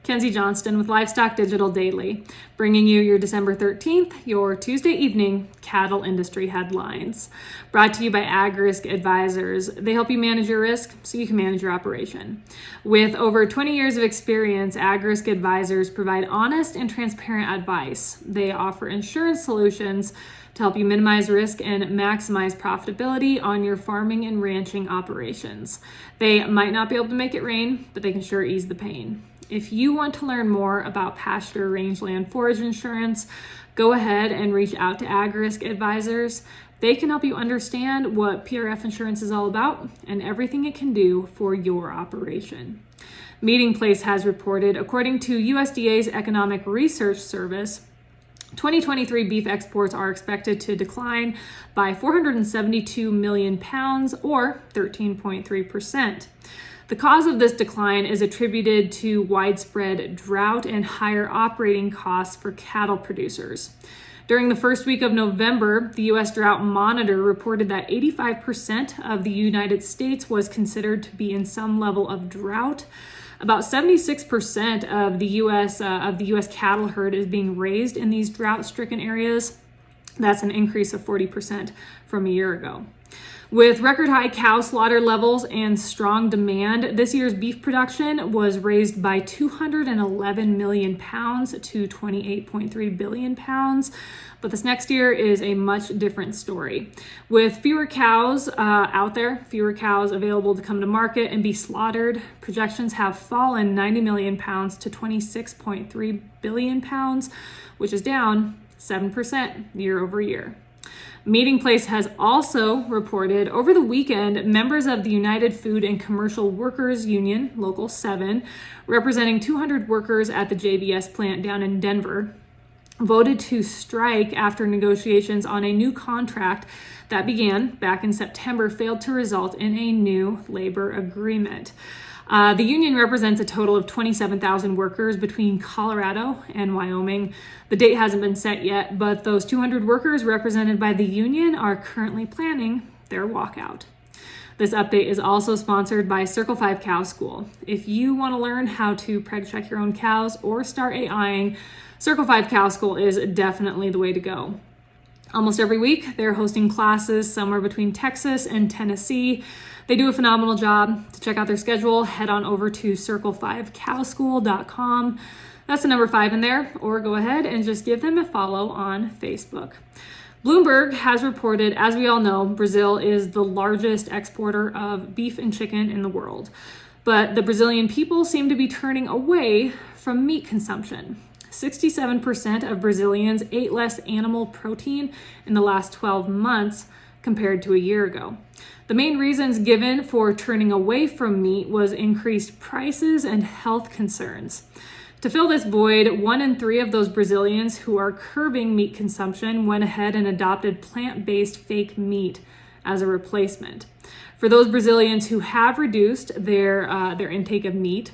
Kenzie Johnston with Livestock Digital Daily, bringing you your December 13th, your Tuesday evening cattle industry headlines. Brought to you by AgRisk Advisors. They help you manage your risk so you can manage your operation. With over 20 years of experience, AgRisk Advisors provide honest and transparent advice. They offer insurance solutions to help you minimize risk and maximize profitability on your farming and ranching operations. They might not be able to make it rain, but they can sure ease the pain. If you want to learn more about pasture, rangeland, forage insurance, go ahead and reach out to AgRisk Advisors. They can help you understand what PRF insurance is all about and everything it can do for your operation. Meeting Place has reported, according to USDA's Economic Research Service, 2023 beef exports are expected to decline by 472 million pounds or 13.3%. The cause of this decline is attributed to widespread drought and higher operating costs for cattle producers. During the first week of November, the U.S. Drought Monitor reported that 85% of the United States was considered to be in some level of drought. About 76% of the U.S. cattle herd is being raised in these drought-stricken areas. That's an increase of 40% from a year ago. With record high cow slaughter levels and strong demand, this year's beef production was raised by 211 million pounds to 28.3 billion pounds. But this next year is a much different story. With fewer cows out there, fewer cows available to come to market and be slaughtered, projections have fallen 90 million pounds to 26.3 billion pounds, which is down 7% year over year. Meeting Place has also reported over the weekend, members of the United Food and Commercial Workers Union, Local 7, representing 200 workers at the JBS plant down in Denver, voted to strike after negotiations on a new contract that began back in September failed to result in a new labor agreement. The union represents a total of 27,000 workers between Colorado and Wyoming. The date hasn't been set yet, but those 200 workers represented by the union are currently planning their walkout. This update is also sponsored by Circle 5 Cow School. If you want to learn how to preg check your own cows or start AIing, Circle 5 Cow School is definitely the way to go. Almost every week, they're hosting classes somewhere between Texas and Tennessee. They do a phenomenal job. To check out their schedule, head on over to circle5cowschool.com. That's the number 5 in there, or go ahead and just give them a follow on Facebook. Bloomberg has reported, as we all know, Brazil is the largest exporter of beef and chicken in the world. But the Brazilian people seem to be turning away from meat consumption. 67% of Brazilians ate less animal protein in the last 12 months compared to a year ago. The main reasons given for turning away from meat was increased prices and health concerns. To fill this void, 1 in 3 of those Brazilians who are curbing meat consumption went ahead and adopted plant-based fake meat as a replacement. For those Brazilians who have reduced their intake of meat,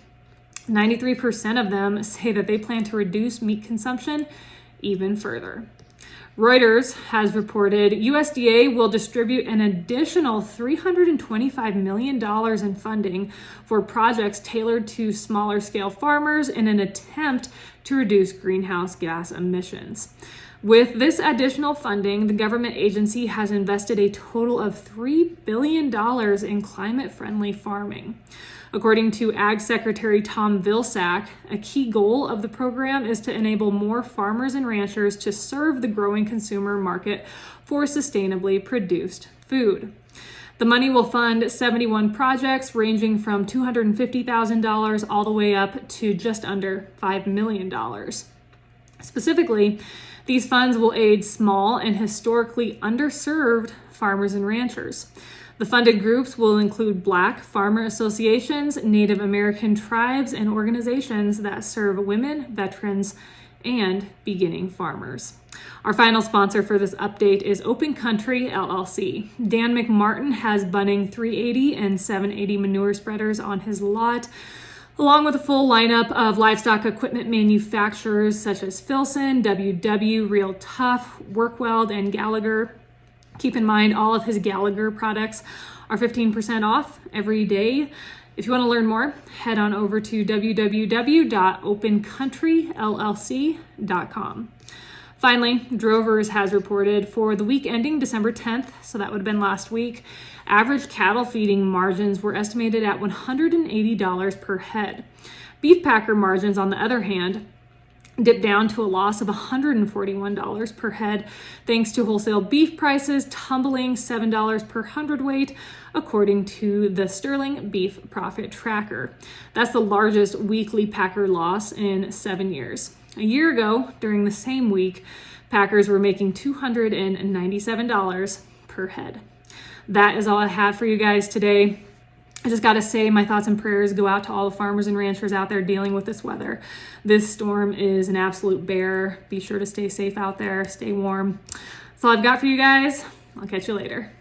93% of them say that they plan to reduce meat consumption even further. Reuters has reported USDA will distribute an additional $325 million in funding for projects tailored to smaller scale farmers in an attempt to reduce greenhouse gas emissions. With this additional funding, the government agency has invested a total of $3 billion in climate-friendly farming. According to Ag Secretary Tom Vilsack, a key goal of the program is to enable more farmers and ranchers to serve the growing consumer market for sustainably produced food. The money will fund 71 projects ranging from $250,000 all the way up to just under $5 million. Specifically, these funds will aid small and historically underserved farmers and ranchers. The funded groups will include Black farmer associations, Native American tribes, and organizations that serve women, veterans, and beginning farmers. Our final sponsor for this update is Open Country LLC. Dan McMartin has Bunning 380 and 780 manure spreaders on his lot, along with a full lineup of livestock equipment manufacturers such as Filson, WW, Real Tough, Workweld, and Gallagher. Keep in mind, all of his Gallagher products are 15% off every day. If you want to learn more, head on over to www.opencountrylllc.com. Finally, Drovers has reported for the week ending December 10th, so that would have been last week, average cattle feeding margins were estimated at $180 per head. Beef packer margins, on the other hand, dipped down to a loss of $141 per head, thanks to wholesale beef prices tumbling $7 per hundredweight, according to the Sterling Beef Profit Tracker. That's the largest weekly packer loss in 7 years. A year ago, during the same week, packers were making $297 per head. That is all I have for you guys today. I just got to say, my thoughts and prayers go out to all the farmers and ranchers out there dealing with this weather. This storm is an absolute bear. Be sure to stay safe out there, stay warm. That's all I've got for you guys. I'll catch you later.